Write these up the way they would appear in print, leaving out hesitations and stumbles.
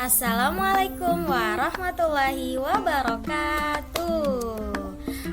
Assalamualaikum warahmatullahi wabarakatuh.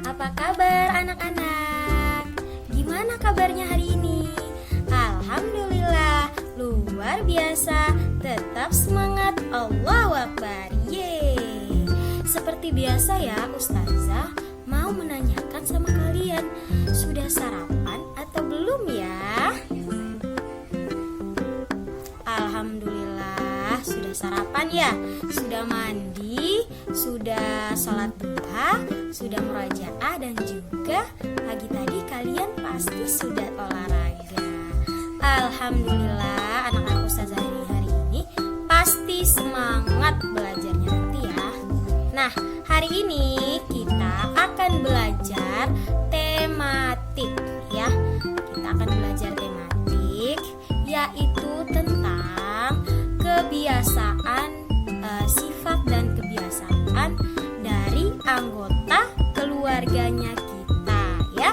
Apa kabar anak-anak? Gimana kabarnya hari ini? Alhamdulillah, luar biasa. Tetap semangat, Allahu Akbar. Yeay. Seperti biasa ya, Ustazah mau menanyakan sama kalian, sudah sarapan atau belum ya? Alhamdulillah sudah sarapan ya, sudah mandi, sudah sholat duha, sudah murajaah, dan juga pagi tadi kalian pasti sudah olahraga. Alhamdulillah anak-anak Ustazah hari ini pasti semangat belajarnya nanti ya. Nah, hari ini kita akan belajar tematik ya. Kita akan belajar tematik yaitu tentang kebiasaan, sifat dan kebiasaan dari anggota keluarganya kita ya.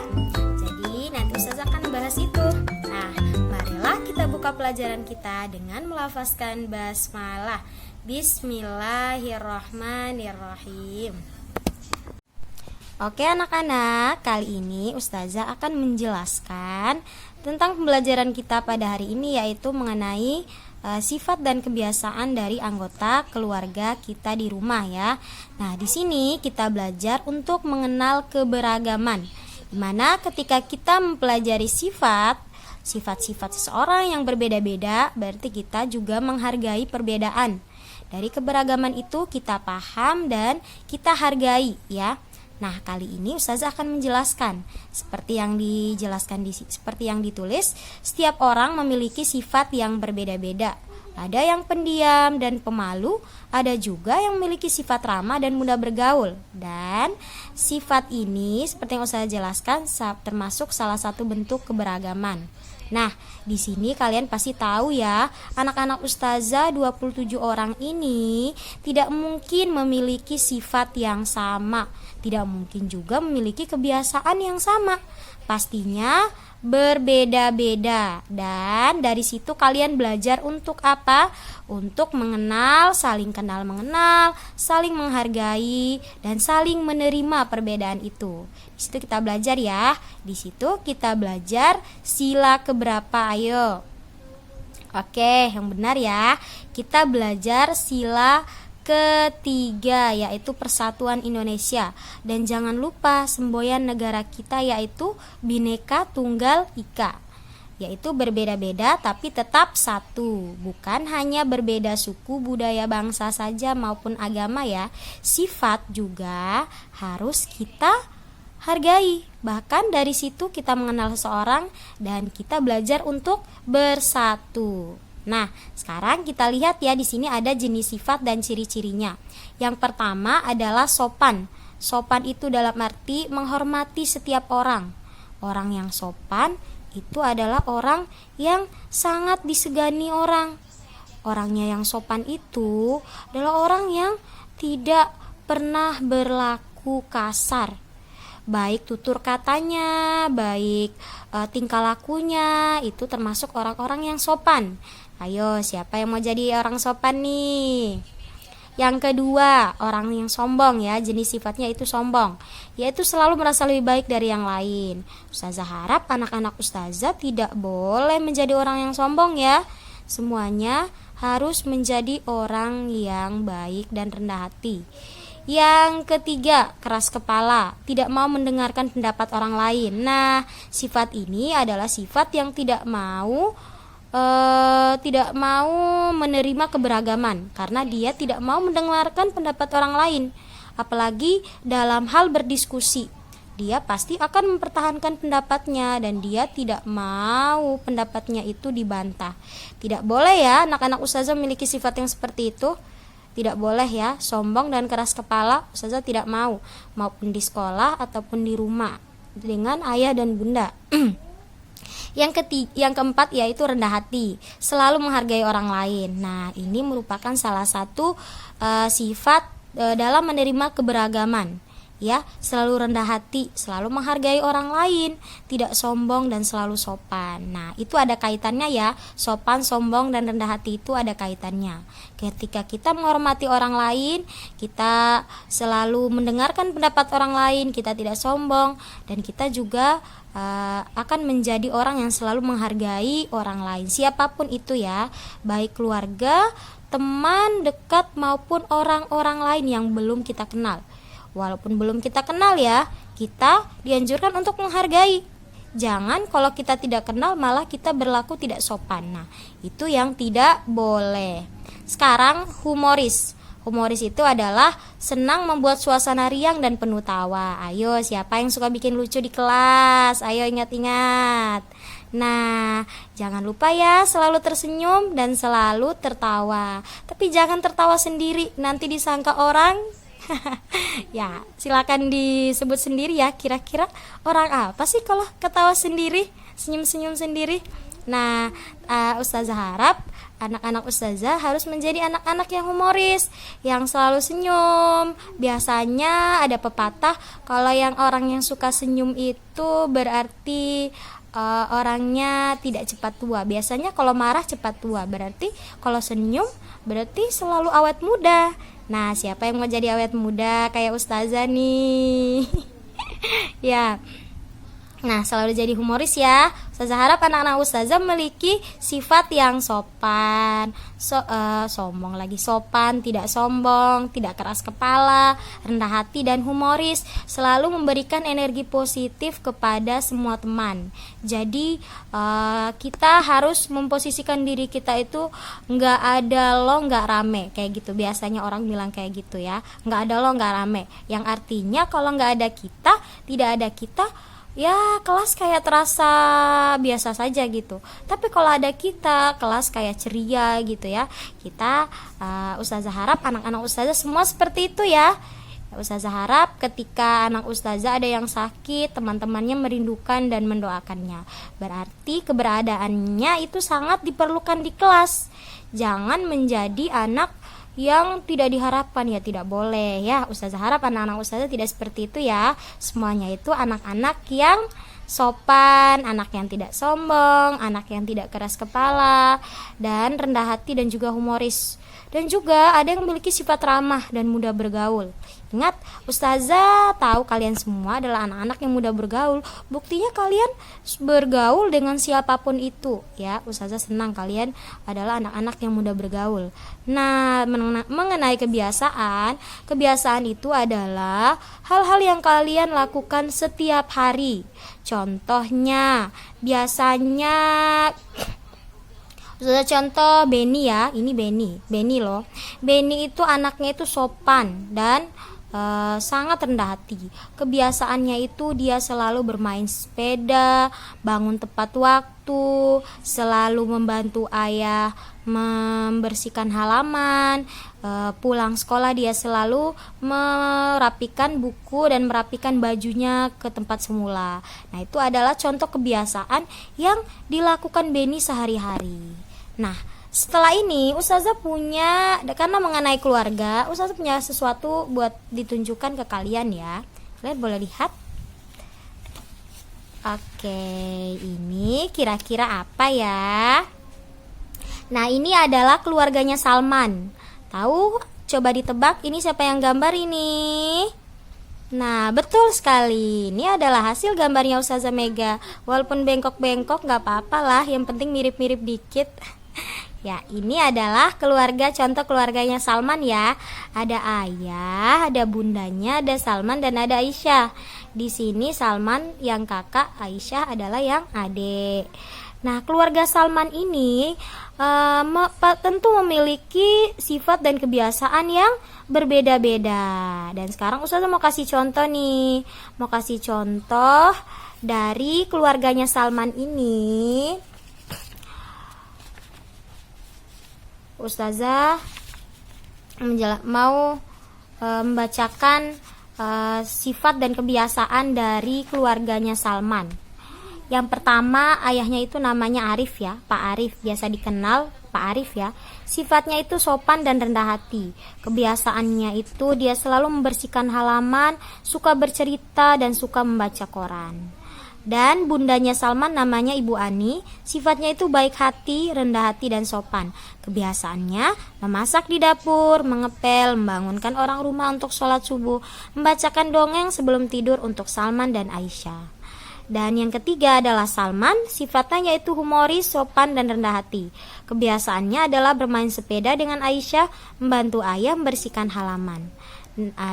Jadi nanti Ustazah akan bahas itu. Nah, marilah kita buka pelajaran kita dengan melafazkan basmalah. Bismillahirrahmanirrahim. Oke anak-anak, kali ini Ustazah akan menjelaskan tentang pembelajaran kita pada hari ini, yaitu mengenai sifat dan kebiasaan dari anggota keluarga kita di rumah ya. Nah, di sini kita belajar untuk mengenal keberagaman. Dimana ketika kita mempelajari sifat-sifat seseorang yang berbeda-beda, berarti kita juga menghargai perbedaan. Dari keberagaman itu kita paham dan kita hargai ya. Nah, kali ini Ustazah akan menjelaskan seperti yang ditulis, setiap orang memiliki sifat yang berbeda-beda. Ada yang pendiam dan pemalu, ada juga yang memiliki sifat ramah dan mudah bergaul. Dan sifat ini seperti yang Ustazah jelaskan termasuk salah satu bentuk keberagaman. Nah, di sini kalian pasti tahu ya, anak-anak Ustazah 27 orang ini tidak mungkin memiliki sifat yang sama, tidak mungkin juga memiliki kebiasaan yang sama. Pastinya berbeda-beda. Dan dari situ kalian belajar untuk apa? Untuk mengenal, saling kenal mengenal, saling menghargai, dan saling menerima perbedaan itu. Di situ kita belajar ya. Di situ kita belajar sila keberapa? Ayo. Oke, yang benar ya. Kita belajar sila ketiga, yaitu Persatuan Indonesia. Dan jangan lupa semboyan negara kita yaitu Bhinneka Tunggal Ika, yaitu berbeda-beda tapi tetap satu. Bukan hanya berbeda suku, budaya, bangsa saja maupun agama ya. Sifat juga harus kita hargai. Bahkan dari situ kita mengenal seseorang dan kita belajar untuk bersatu. Nah, sekarang kita lihat ya, di sini ada jenis sifat dan ciri-cirinya. Yang pertama adalah sopan. Sopan itu dalam arti menghormati setiap orang. Orang yang sopan itu adalah orang yang sangat disegani orang. Orangnya yang sopan itu adalah orang yang tidak pernah berlaku kasar. Baik tutur katanya, baik tingkah lakunya, itu termasuk orang-orang yang sopan. Ayo, siapa yang mau jadi orang sopan nih? Yang kedua, orang yang sombong ya, jenis sifatnya itu sombong, yaitu selalu merasa lebih baik dari yang lain. Ustazah harap anak-anak Ustazah tidak boleh menjadi orang yang sombong ya. Semuanya harus menjadi orang yang baik dan rendah hati. Yang ketiga, keras kepala, tidak mau mendengarkan pendapat orang lain. Nah, sifat ini adalah sifat yang tidak mau menerima keberagaman, karena dia tidak mau mendengarkan pendapat orang lain. Apalagi dalam hal berdiskusi, dia pasti akan mempertahankan pendapatnya dan dia tidak mau pendapatnya itu dibantah. Tidak boleh ya anak-anak Ustazah memiliki sifat yang seperti itu. Tidak boleh ya, sombong dan keras kepala Ustazah tidak mau, maupun di sekolah ataupun di rumah dengan ayah dan bunda. Yang keempat yaitu rendah hati, selalu menghargai orang lain. Nah, ini merupakan salah satu sifat dalam menerima keberagaman. ya, selalu rendah hati, selalu menghargai orang lain, tidak sombong dan selalu sopan. Nah, itu ada kaitannya ya. Sopan, sombong dan rendah hati itu ada kaitannya. Ketika kita menghormati orang lain, kita selalu mendengarkan pendapat orang lain, kita tidak sombong, dan kita juga akan menjadi orang yang selalu menghargai orang lain, siapapun itu ya, baik keluarga, teman dekat maupun orang-orang lain yang belum kita kenal. Walaupun belum kita kenal ya, kita dianjurkan untuk menghargai. Jangan kalau kita tidak kenal malah kita berlaku tidak sopan. Nah, itu yang tidak boleh. Sekarang humoris. Humoris itu adalah senang membuat suasana riang dan penuh tawa. Ayo, siapa yang suka bikin lucu di kelas? Ayo ingat-ingat. Nah, jangan lupa ya selalu tersenyum dan selalu tertawa. Tapi jangan tertawa sendiri, nanti disangka orang. Ya, silakan disebut sendiri ya, kira-kira orang apa sih kalau ketawa sendiri, senyum-senyum sendiri. Nah, Ustazah harap anak-anak Ustazah harus menjadi anak-anak yang humoris, yang selalu senyum. Biasanya ada pepatah, kalau orang yang suka senyum itu berarti orangnya tidak cepat tua. Biasanya kalau marah cepat tua, berarti kalau senyum berarti selalu awet muda. Nah, siapa yang mau jadi awet muda kayak Ustazah nih? Ya. Nah, selalu jadi humoris ya. Ustazah harap anak-anak Ustazah memiliki sifat yang sopan, sombong lagi, sopan, tidak sombong, tidak keras kepala, rendah hati dan humoris. Selalu memberikan energi positif kepada semua teman. Jadi kita harus memposisikan diri kita itu nggak ada lo nggak rame kayak gitu. Biasanya orang bilang kayak gitu ya, nggak ada lo nggak rame. Yang artinya kalau nggak ada kita, tidak ada kita, ya kelas kayak terasa biasa saja gitu. Tapi kalau ada kita, kelas kayak ceria gitu ya. Kita Ustazah harap anak-anak Ustazah semua seperti itu ya. Ustazah harap ketika anak Ustazah ada yang sakit, teman-temannya merindukan dan mendoakannya. Berarti keberadaannya itu sangat diperlukan di kelas. Jangan menjadi anak yang tidak diharapkan, ya tidak boleh ya. Ustazah harap anak-anak Ustazah tidak seperti itu ya. Semuanya itu anak-anak yang sopan, anak yang tidak sombong, anak yang tidak keras kepala dan rendah hati dan juga humoris. Dan juga ada yang memiliki sifat ramah dan mudah bergaul. Ingat, Ustazah tahu kalian semua adalah anak-anak yang mudah bergaul. Buktinya kalian bergaul dengan siapapun itu ya. Ustazah senang kalian adalah anak-anak yang mudah bergaul. Nah, mengenai kebiasaan itu adalah hal-hal yang kalian lakukan setiap hari. Contohnya, biasanya contoh Beni ya, ini Beni loh. Beni itu anaknya itu sopan dan sangat rendah hati. Kebiasaannya itu dia selalu bermain sepeda, bangun tepat waktu, selalu membantu ayah membersihkan halaman. Pulang sekolah dia selalu merapikan buku dan merapikan bajunya ke tempat semula. Nah, itu adalah contoh kebiasaan yang dilakukan Beni sehari-hari. Nah, setelah ini Ustazah punya, karena mengenai keluarga, Ustazah punya sesuatu buat ditunjukkan ke kalian ya. Kalian boleh lihat. Oke, ini kira-kira apa ya? Nah, ini adalah keluarganya Salman. Tahu? Coba ditebak ini siapa yang gambar ini? Nah, betul sekali. Ini adalah hasil gambarnya Ustazah Mega. Walaupun bengkok-bengkok gak apa-apa lah, yang penting mirip-mirip dikit. Ya, ini adalah contoh keluarganya Salman ya. Ada ayah, ada bundanya, ada Salman dan ada Aisyah. Di sini Salman yang kakak, Aisyah adalah yang adik. Nah, keluarga Salman ini tentu memiliki sifat dan kebiasaan yang berbeda-beda. Dan sekarang Ustazah mau kasih contoh nih. Mau kasih contoh dari keluarganya Salman ini. Ustazah mau membacakan sifat dan kebiasaan dari keluarganya Salman. Yang pertama, ayahnya itu namanya Arif ya, Pak Arif, biasa dikenal Pak Arif ya. Sifatnya itu sopan dan rendah hati. Kebiasaannya itu dia selalu membersihkan halaman, suka bercerita dan suka membaca koran. Dan bundanya Salman namanya Ibu Ani, sifatnya itu baik hati, rendah hati dan sopan. Kebiasaannya memasak di dapur, mengepel, membangunkan orang rumah untuk sholat subuh, membacakan dongeng sebelum tidur untuk Salman dan Aisyah. Dan yang ketiga adalah Salman, sifatnya yaitu humoris, sopan dan rendah hati. Kebiasaannya adalah bermain sepeda dengan Aisyah, membantu ayah membersihkan halaman.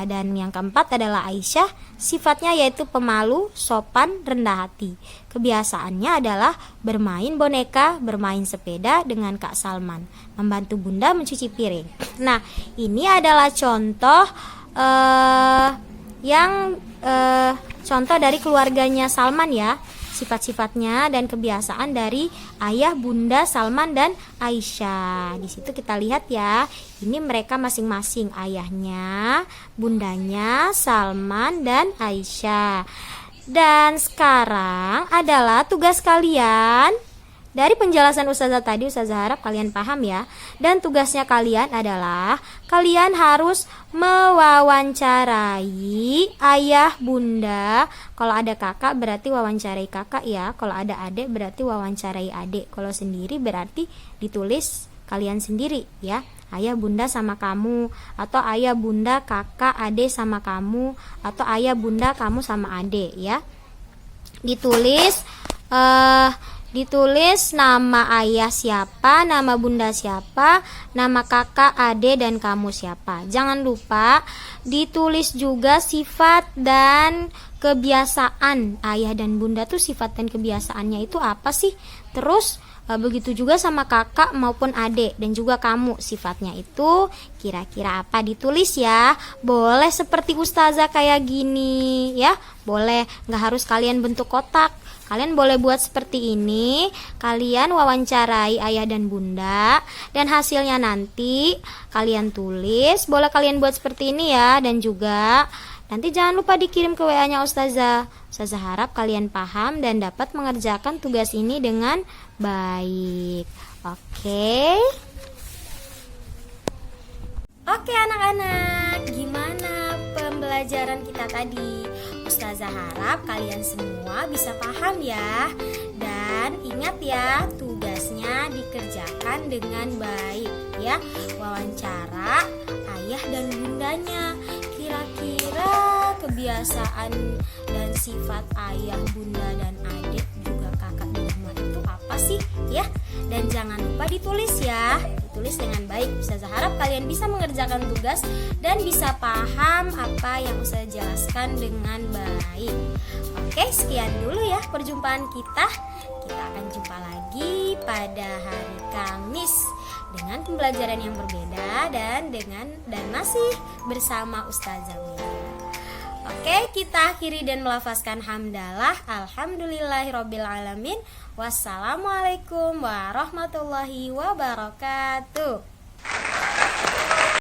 Dan yang keempat adalah Aisyah, sifatnya yaitu pemalu, sopan, rendah hati. Kebiasaannya adalah bermain boneka, bermain sepeda dengan Kak Salman, membantu bunda mencuci piring. Nah, ini adalah contoh contoh dari keluarganya Salman ya, sifat-sifatnya dan kebiasaan dari ayah, bunda Salman dan Aisyah. Di situ kita lihat ya, ini mereka masing-masing, ayahnya, bundanya Salman dan Aisyah. Dan sekarang adalah tugas kalian. Dari penjelasan Ustazah tadi, Ustazah harap kalian paham ya. Dan tugasnya kalian adalah kalian harus mewawancarai ayah, bunda. Kalau ada kakak berarti wawancarai kakak ya. Kalau ada adik berarti wawancarai adik. Kalau sendiri berarti ditulis kalian sendiri ya. Ayah bunda sama kamu, atau ayah bunda kakak adik sama kamu, atau ayah bunda kamu sama adik ya. Ditulis nama ayah siapa, nama bunda siapa, nama kakak, adik, dan kamu siapa. Jangan lupa ditulis juga sifat dan kebiasaan ayah dan bunda tuh, sifat dan kebiasaannya itu apa sih. Terus begitu juga sama kakak maupun adik dan juga kamu, sifatnya itu kira-kira apa, ditulis ya. Boleh seperti ustazah kayak gini ya, boleh, nggak harus kalian bentuk kotak. Kalian boleh buat seperti ini. Kalian wawancarai ayah dan bunda, dan hasilnya nanti kalian tulis. Boleh kalian buat seperti ini ya. Dan juga nanti jangan lupa dikirim ke WA-nya Ustazah. Ustazah harap kalian paham dan dapat mengerjakan tugas ini dengan baik. Oke anak-anak, gimana pembelajaran kita tadi? Ustazah harap kalian semua bisa paham ya. Dan ingat ya, tugasnya dikerjakan dengan baik ya. Wawancara ayah dan bundanya. Kira-kira kebiasaan dan sifat ayah, bunda, dan adik juga kakak di rumah itu apa sih ya? Dan jangan lupa ditulis ya. Tulis dengan baik. Ustazah harap kalian bisa mengerjakan tugas dan bisa paham apa yang Ustazah jelaskan dengan baik. Oke, sekian dulu ya perjumpaan kita. Kita akan jumpa lagi pada hari Kamis dengan pembelajaran yang berbeda dan masih bersama Ustazah Mia. Oke, kita akhiri dan melafazkan hamdalah. Alhamdulillahirobbilalamin. Wassalamualaikum warahmatullahi wabarakatuh.